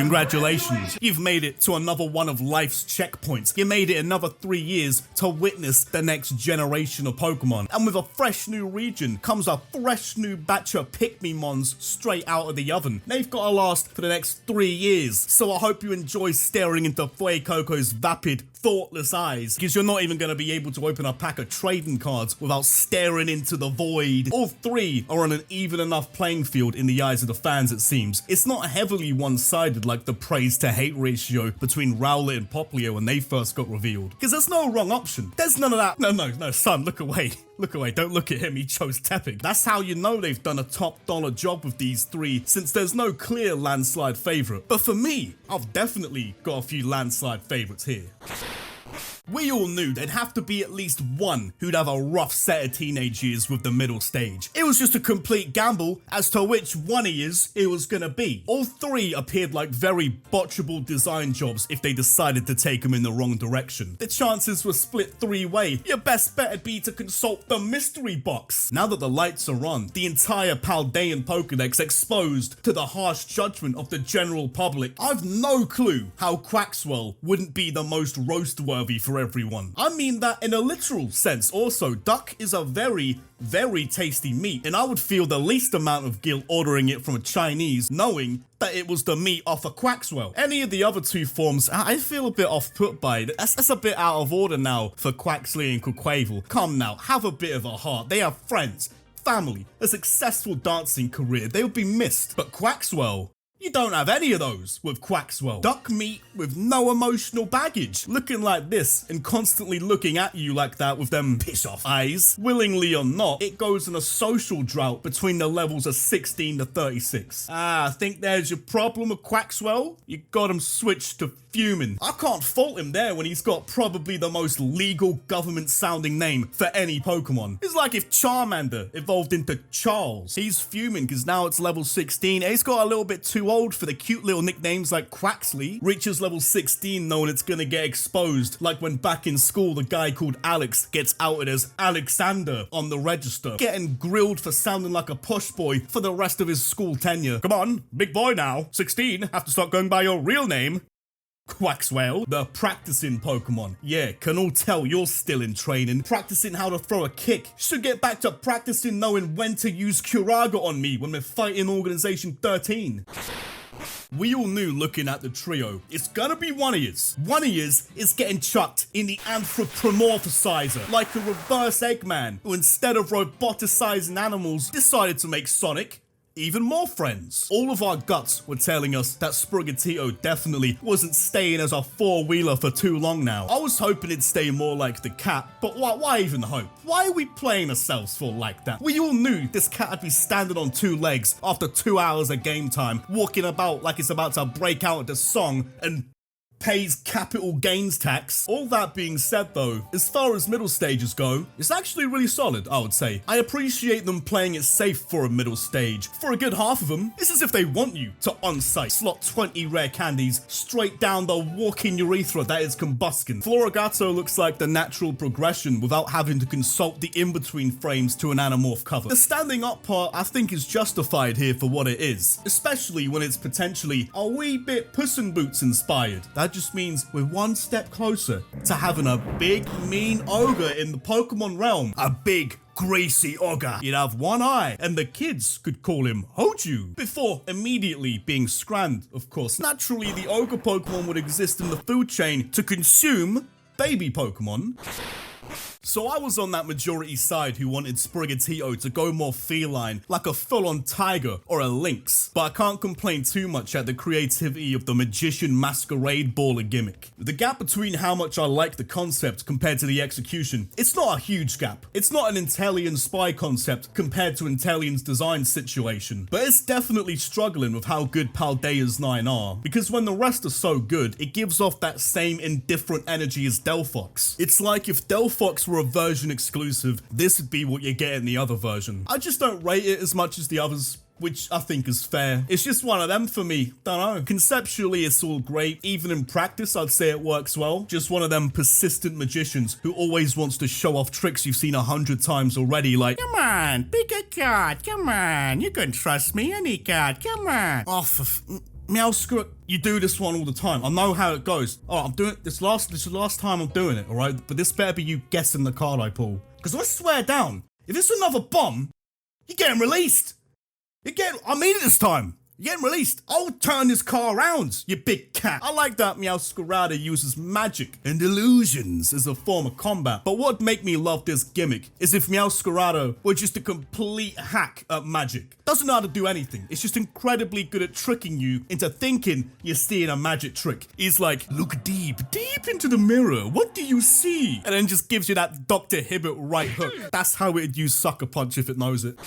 Congratulations, you've made it to another one of life's checkpoints. You made it another 3 years to witness the next generation of Pokemon. And with a fresh new region comes a fresh new batch of Pikmimons straight out of the oven. They've got to last for the next 3 years. So I hope you enjoy staring into Fuego's vapid, thoughtless eyes, because you're not even going to be able to open a pack of trading cards without staring into the void. All three are on an even enough playing field in the eyes of the fans, it seems. It's not heavily one-sided like the praise to hate ratio between Rowlet and Paldea when they first got revealed, because there's no wrong option. There's none of that. No, son, look away. Look away, don't look at him, he chose Tepig. That's how you know they've done a top dollar job with these three, since there's no clear landslide favourite. But for me, I've definitely got a few landslide favourites here. We all knew there'd have to be at least one who'd have a rough set of teenage years with the middle stage. It was just a complete gamble as to which one he is it was gonna be. All three appeared like very botchable design jobs if they decided to take them in the wrong direction. The chances were split three-way. Your best bet would be to consult the mystery box. Now that the lights are on, the entire Paldean Pokedex exposed to the harsh judgment of the general public, I've no clue how Quackswell wouldn't be the most roast-worthy for everyone. I mean that in a literal sense also. Duck is a very tasty meat, and I would feel the least amount of guilt ordering it from a Chinese knowing that it was the meat off a Quackswell. Any of the other two forms, I feel a bit off-put by. That's a bit out of order now for Quaxley and Quavo. Come now, have a bit of a heart. They have friends, family, a successful dancing career. They would be missed. But Quackswell, you don't have any of those with Quackswell. Duck meat with no emotional baggage, looking like this and constantly looking at you like that with them piss off eyes. Willingly or not, it goes in a social drought between the levels of 16 to 36. I think there's your problem with Quackswell. You got him switched to fuming. I can't fault him there when he's got probably the most legal government sounding name for any Pokemon. It's like if Charmander evolved into Charles. He's fuming because now it's level 16 and he's got a little bit too old for the cute little nicknames like Quaxley. Reaches level 16 knowing it's gonna get exposed, like when back in school the guy called Alex gets outed as Alexander on the register, getting grilled for sounding like a push boy for the rest of his school tenure. Come on, big boy now, 16, have to start going by your real name. Quackswell, the practicing Pokemon. Yeah, can all tell you're still in training, practicing how to throw a kick. Should get back to practicing knowing when to use Curaga on me when we're fighting Organization 13. We all knew looking at the trio, it's gonna be one of yous. One of yous is getting chucked in the anthropomorphizer, like a reverse Eggman, who instead of roboticizing animals, decided to make Sonic even more friends. All of our guts were telling us that Spriggato definitely wasn't staying as a four-wheeler for too long now. I was hoping it'd stay more like the cat, but why even hope? Why are we playing ourselves for like that? We all knew this cat would be standing on two legs after 2 hours of game time, walking about like it's about to break out into song and pays capital gains tax. All that being said though, as far as middle stages go, it's actually really solid, I would say. I appreciate them playing it safe for a middle stage. For a good half of them, it's as if they want you to on-site slot 20 rare candies straight down the walking urethra that is combustion. Florigato looks like the natural progression without having to consult the in-between frames to an Animorph cover. The standing up part I think is justified here for what it is, especially when it's potentially a wee bit Puss in Boots inspired. That just means we're one step closer to having a big mean ogre in the Pokemon realm. A big greasy ogre. He'd have one eye and the kids could call him Hoju before immediately being scrammed, of course. Naturally, the ogre Pokemon would exist in the food chain to consume baby Pokemon. So I was on that majority side who wanted Spriggato to go more feline, like a full-on tiger or a lynx, but I can't complain too much at the creativity of the magician masquerade baller gimmick. The gap between how much I like the concept compared to the execution, it's not a huge gap. It's not an Intellion spy concept compared to Intellion's design situation, but it's definitely struggling with how good Paldea's 9 are, because when the rest are so good, it gives off that same indifferent energy as Delphox. It's like if Delphox were a version exclusive, this would be what you get in the other version. I just don't rate it as much as the others, which I think is fair. It's just one of them for me. Don't know. Conceptually, it's all great. Even in practice, I'd say it works well. Just one of them persistent magicians who always wants to show off tricks you've seen 100 times already, like, come on, pick a card, come on, you can trust me, any card, come on. Oh, Meowscarada, you do this one all the time. I know how it goes. Oh, I'm doing it this is the last time I'm doing it, alright? But this better be you guessing the card I pull. Because I swear down, if it's another bomb, you're getting released. I mean it this time. You're getting released. I'll turn this car around, you big cat. I like that Meowscarada uses magic and illusions as a form of combat. But what'd make me love this gimmick is if Meowscarada were just a complete hack at magic. Doesn't know how to do anything. It's just incredibly good at tricking you into thinking you're seeing a magic trick. He's like, look deep into the mirror. What do you see? And then just gives you that Dr. Hibbert right hook. That's how it'd use Sucker Punch if it knows it.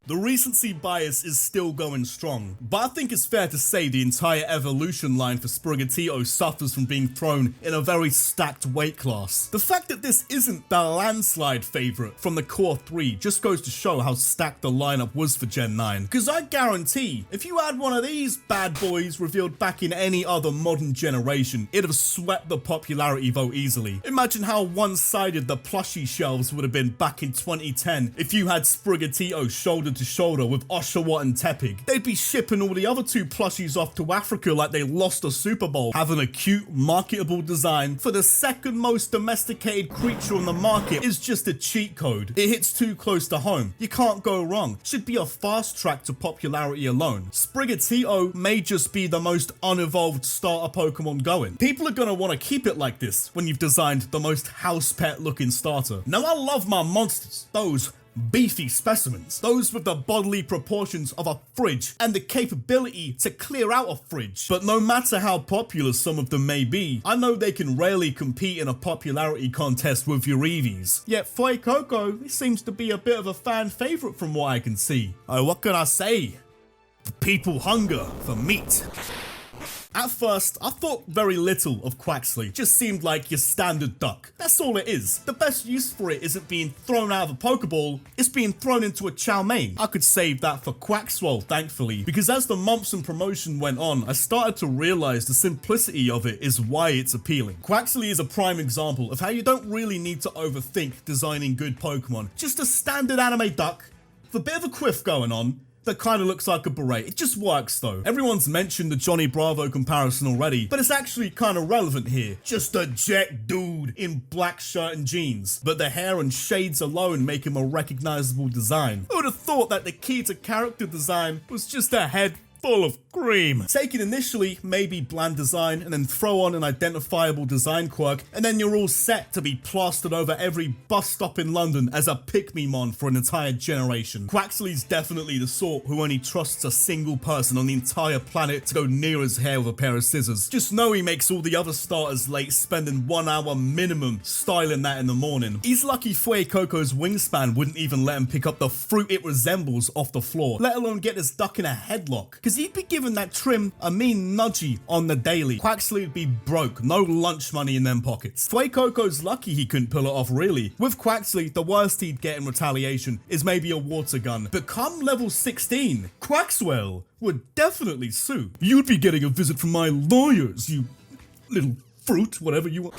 The recency bias is still going strong, but I think it's fair to say the entire evolution line for Spriggato suffers from being thrown in a very stacked weight class. The fact that this isn't the landslide favourite from the core 3 just goes to show how stacked the lineup was for Gen 9, because I guarantee if you had one of these bad boys revealed back in any other modern generation, it'd have swept the popularity vote easily. Imagine how one-sided the plushie shelves would have been back in 2010 if you had Spriggato shoulder to shoulder with Oshawott and Tepig. They'd be shipping all the other 2 plushies off to Africa like they lost a Super Bowl. Having a cute, marketable design for the second most domesticated creature on the market is just a cheat code. It hits too close to home. You can't go wrong. Should be a fast track to popularity alone. Spriggato may just be the most unevolved starter Pokemon going. People are gonna want to keep it like this when you've designed the most house pet looking starter. Now I love my monsters. Those beefy specimens, those with the bodily proportions of a fridge and the capability to clear out a fridge. But no matter how popular some of them may be, I know they can rarely compete in a popularity contest with your Eevees. Yet Fuego seems to be a bit of a fan favourite from what I can see. Oh, what can I say? The people hunger for meat. At first, I thought very little of Quaxley. Just seemed like your standard duck. That's all it is. The best use for it isn't being thrown out of a Pokeball, it's being thrown into a chow mein. I could save that for Quackswell, thankfully, because as the months and promotion went on, I started to realize the simplicity of it is why it's appealing. Quaxley is a prime example of how you don't really need to overthink designing good Pokemon. Just a standard anime duck with a bit of a quiff going on that kind of looks like a beret. It just works though. Everyone's mentioned the Johnny Bravo comparison already, but it's actually kind of relevant here. Just a jet dude in black shirt and jeans, but the hair and shades alone make him a recognizable design. Who would have thought that the key to character design was just a head full of cream? Take it initially, maybe bland design, and then throw on an identifiable design quirk, and then you're all set to be plastered over every bus stop in London as a pick-me-mon for an entire generation. Quaxley's definitely the sort who only trusts a single person on the entire planet to go near his hair with a pair of scissors. Just know he makes all the other starters late, spending 1 hour minimum styling that in the morning. He's lucky Fuego's wingspan wouldn't even let him pick up the fruit it resembles off the floor, let alone get his duck in a headlock, because he'd be giving that trim a mean nudgy on the daily. Quaxley would be broke, no lunch money in them pockets. Fuego's lucky he couldn't pull it off really. With Quaxley, the worst he'd get in retaliation is maybe a water gun. But come level 16, Quackswell would definitely sue. You'd be getting a visit from my lawyers, you little fruit, whatever you want.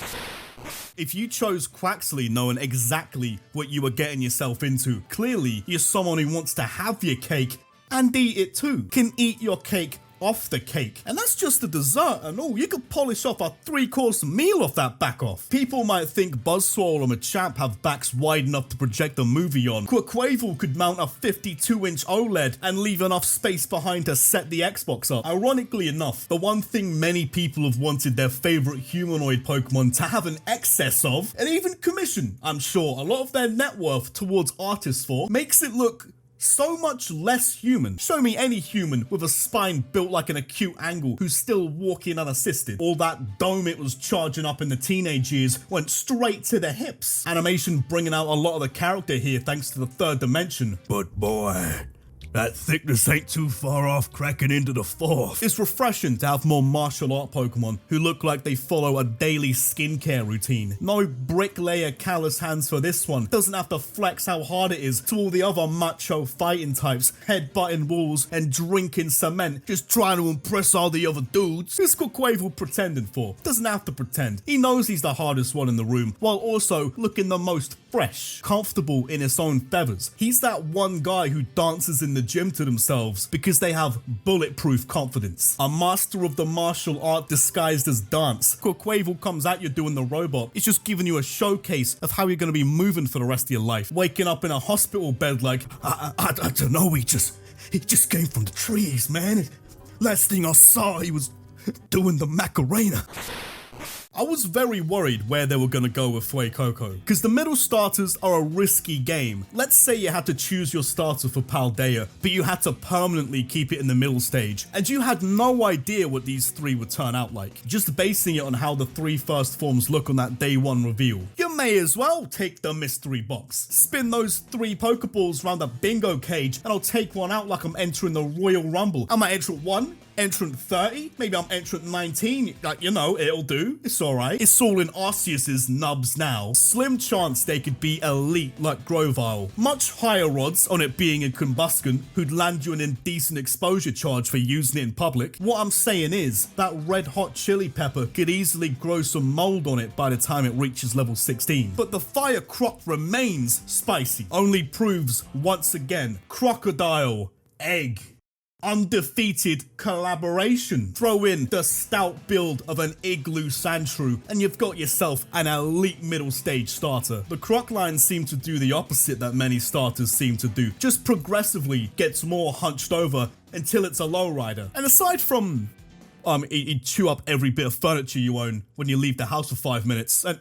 If you chose Quaxley knowing exactly what you were getting yourself into, clearly you're someone who wants to have your cake and eat it too. Can eat your cake off the cake. And that's just the dessert and all. You could polish off a 3-course meal off that back off. People might think Buzzswole or Machamp have backs wide enough to project a movie on. Quavo could mount a 52-inch OLED and leave enough space behind to set the Xbox up. Ironically enough, the one thing many people have wanted their favorite humanoid Pokemon to have an excess of, and even commission, I'm sure, a lot of their net worth towards artists for, makes it look so much less human. Show me any human with a spine built like an acute angle who's still walking unassisted. All that dome it was charging up in the teenage years went straight to the hips. Animation bringing out a lot of the character here thanks to the 3rd dimension. But boy, that thickness ain't too far off cracking into the 4th. It's refreshing to have more martial art Pokemon who look like they follow a daily skincare routine. No bricklayer callous hands for this one. Doesn't have to flex how hard it is to all the other macho fighting types, headbutting walls and drinking cement, just trying to impress all the other dudes. This is what Quavo pretending for. Doesn't have to pretend. He knows he's the hardest one in the room, while also looking the most fresh, comfortable in his own feathers. He's that one guy who dances in the the gym to themselves because they have bulletproof confidence. A master of the martial art disguised as dance. Quavo comes at you doing the robot. It's just giving you a showcase of how you're going to be moving for the rest of your life. Waking up in a hospital bed like, I don't know, he just came from the trees, man. Last thing I saw, he was doing the Macarena. I was very worried where they were going to go with Fuego, because the middle starters are a risky game. Let's say you had to choose your starter for Paldea, but you had to permanently keep it in the middle stage, and you had no idea what these three would turn out like, just basing it on how the three first forms look on that day one reveal. You may as well take the mystery box, spin those 3 Pokeballs around the bingo cage, and I'll take one out like I'm entering the Royal Rumble. Am I entrant 1? Entrant 30? Maybe I'm entrant 19. Like, you know, it'll do. It's alright. It's all in Arceus's nubs now. Slim chance they could be elite like Grovyle. Much higher odds on it being a Combustion who'd land you an indecent exposure charge for using it in public. What I'm saying is, that red hot chili pepper could easily grow some mold on it by the time it reaches level 16. But the fire croc remains spicy. Only proves, once again, crocodile, egg, undefeated collaboration. Throw in the stout build of an Igloo Sandshrew and you've got yourself an elite middle stage starter. The Croc lines seem to do the opposite that many starters seem to do. Just progressively gets more hunched over until it's a lowrider. And aside from he'd chew up every bit of furniture you own when you leave the house for 5 minutes, and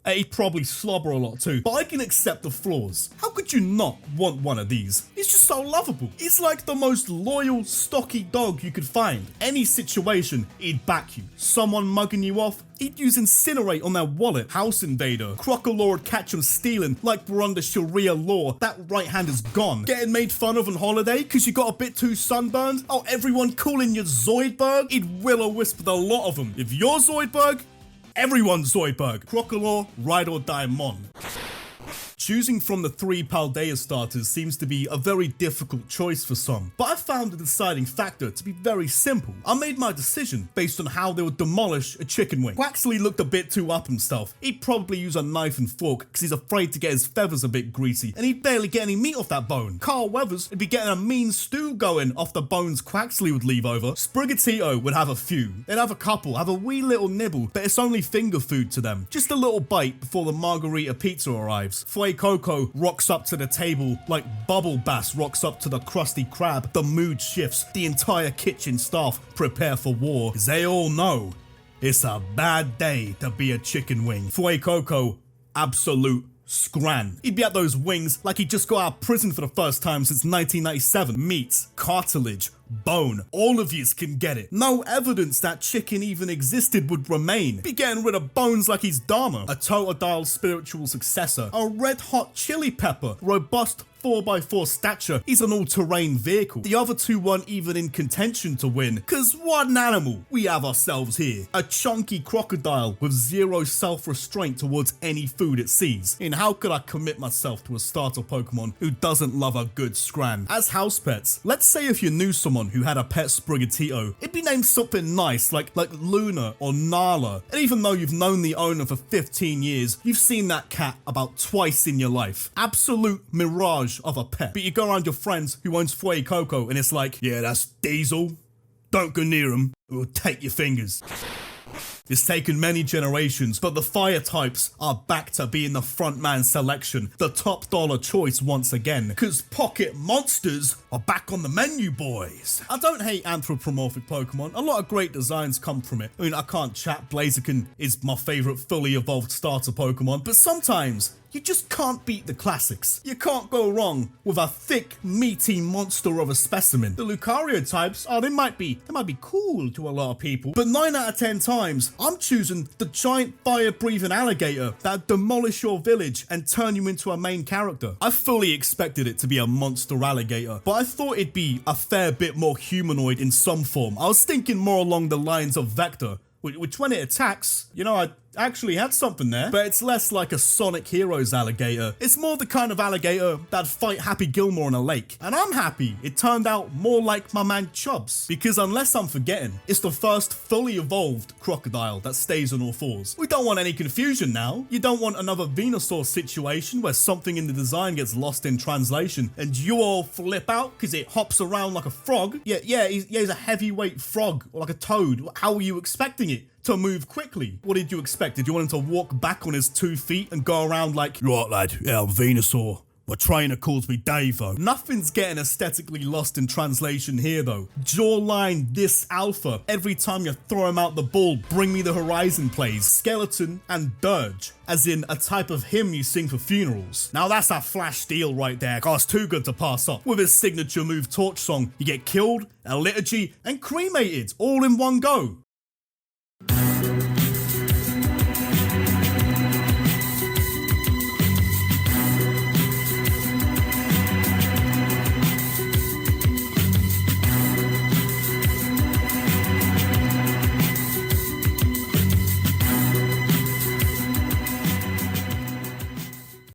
he'd probably slobber a lot too, but I can accept the flaws. How could you not want one of these? He's just so lovable. He's like the most loyal, stocky dog you could find. Any situation, he'd back you. Someone mugging you off, he'd use Incinerate on their wallet. House Invader. Crocodile would catch him stealing like we're under Sharia law. That right hand is gone. Getting made fun of on holiday because you got a bit too sunburned? Oh, everyone calling you Zoidberg? He'd will-o-wisp with a lot of them. If you're Zoidberg, everyone's Zoidberg. Crocodile, ride or die mon. Choosing from the 3 Paldea starters seems to be a very difficult choice for some, but I found the deciding factor to be very simple. I made my decision based on how they would demolish a chicken wing. Quaxley looked a bit too up himself. He'd probably use a knife and fork because he's afraid to get his feathers a bit greasy, and he'd barely get any meat off that bone. Carl Weathers would be getting a mean stew going off the bones Quaxley would leave over. Spriggato would have a few. They'd have a couple, have a wee little nibble, but it's only finger food to them. Just a little bite before the margarita pizza arrives. Fuego rocks up to the table like Bubble Bass rocks up to the Krusty Krab. The mood shifts. The entire kitchen staff prepare for war, because they all know it's a bad day to be a chicken wing. Fuego, absolute scran. He'd be at those wings like he just got out of prison for the first time since 1997. Meat, cartilage, bone, all of yous can get it. No evidence that chicken even existed would remain. Be getting rid of bones like he's Dharma. A Totodile spiritual successor. A red hot chili pepper. Robust 4x4 stature. He's an all-terrain vehicle. The other 2 weren't even in contention to win, cause what an animal we have ourselves here. A chunky crocodile with zero self-restraint towards any food it sees. And how could I commit myself to a starter Pokemon who doesn't love a good scran? As house pets, let's say if you knew someone who had a pet Spriggato, it'd be named something nice like Luna or Nala. And even though you've known the owner for 15 years, you've seen that cat about twice in your life. Absolute mirage of a pet. But you go around your friends who owns Fuego and it's like, yeah, that's Diesel. Don't go near him, it will take your fingers. It's taken many generations, but the fire types are back to being the frontman selection, the top dollar choice once again, because pocket monsters are back on the menu, boys. I don't hate anthropomorphic Pokemon, a lot of great designs come from it. I mean, I can't chat, Blaziken is my favorite fully evolved starter Pokemon, but sometimes you just can't beat the classics. You can't go wrong with a thick, meaty monster of a specimen. The Lucario types, they might be cool to a lot of people, but 9 out of 10 times, I'm choosing the giant fire-breathing alligator that demolish your village and turn you into a main character. I fully expected it to be a monster alligator, but I thought it'd be a fair bit more humanoid in some form. I was thinking more along the lines of Vector, which when it attacks, you know, actually had something there, but it's less like a Sonic Heroes alligator. It's more the kind of alligator that'd fight Happy Gilmore in a lake. And I'm happy it turned out more like my man Chubbs, because unless I'm forgetting, it's the first fully evolved crocodile that stays on all fours. We don't want any confusion now. You don't want another Venusaur situation where something in the design gets lost in translation and you all flip out because it hops around like a frog. Yeah, he's a heavyweight frog or like a toad. How were you expecting it to move quickly? What did you expect? Did you want him to walk back on his 2 feet and go around like, right lad, yeah, I'm Venusaur. My trainer calls me Dave though. Nothing's getting aesthetically lost in translation here though. Jawline this alpha. Every time you throw him out the ball, Bring Me the Horizon plays. Skeleton and dirge, as in a type of hymn you sing for funerals. Now that's a flash steal right there, cause too good to pass up. With his signature move Torch Song, you get killed, a liturgy, and cremated all in one go.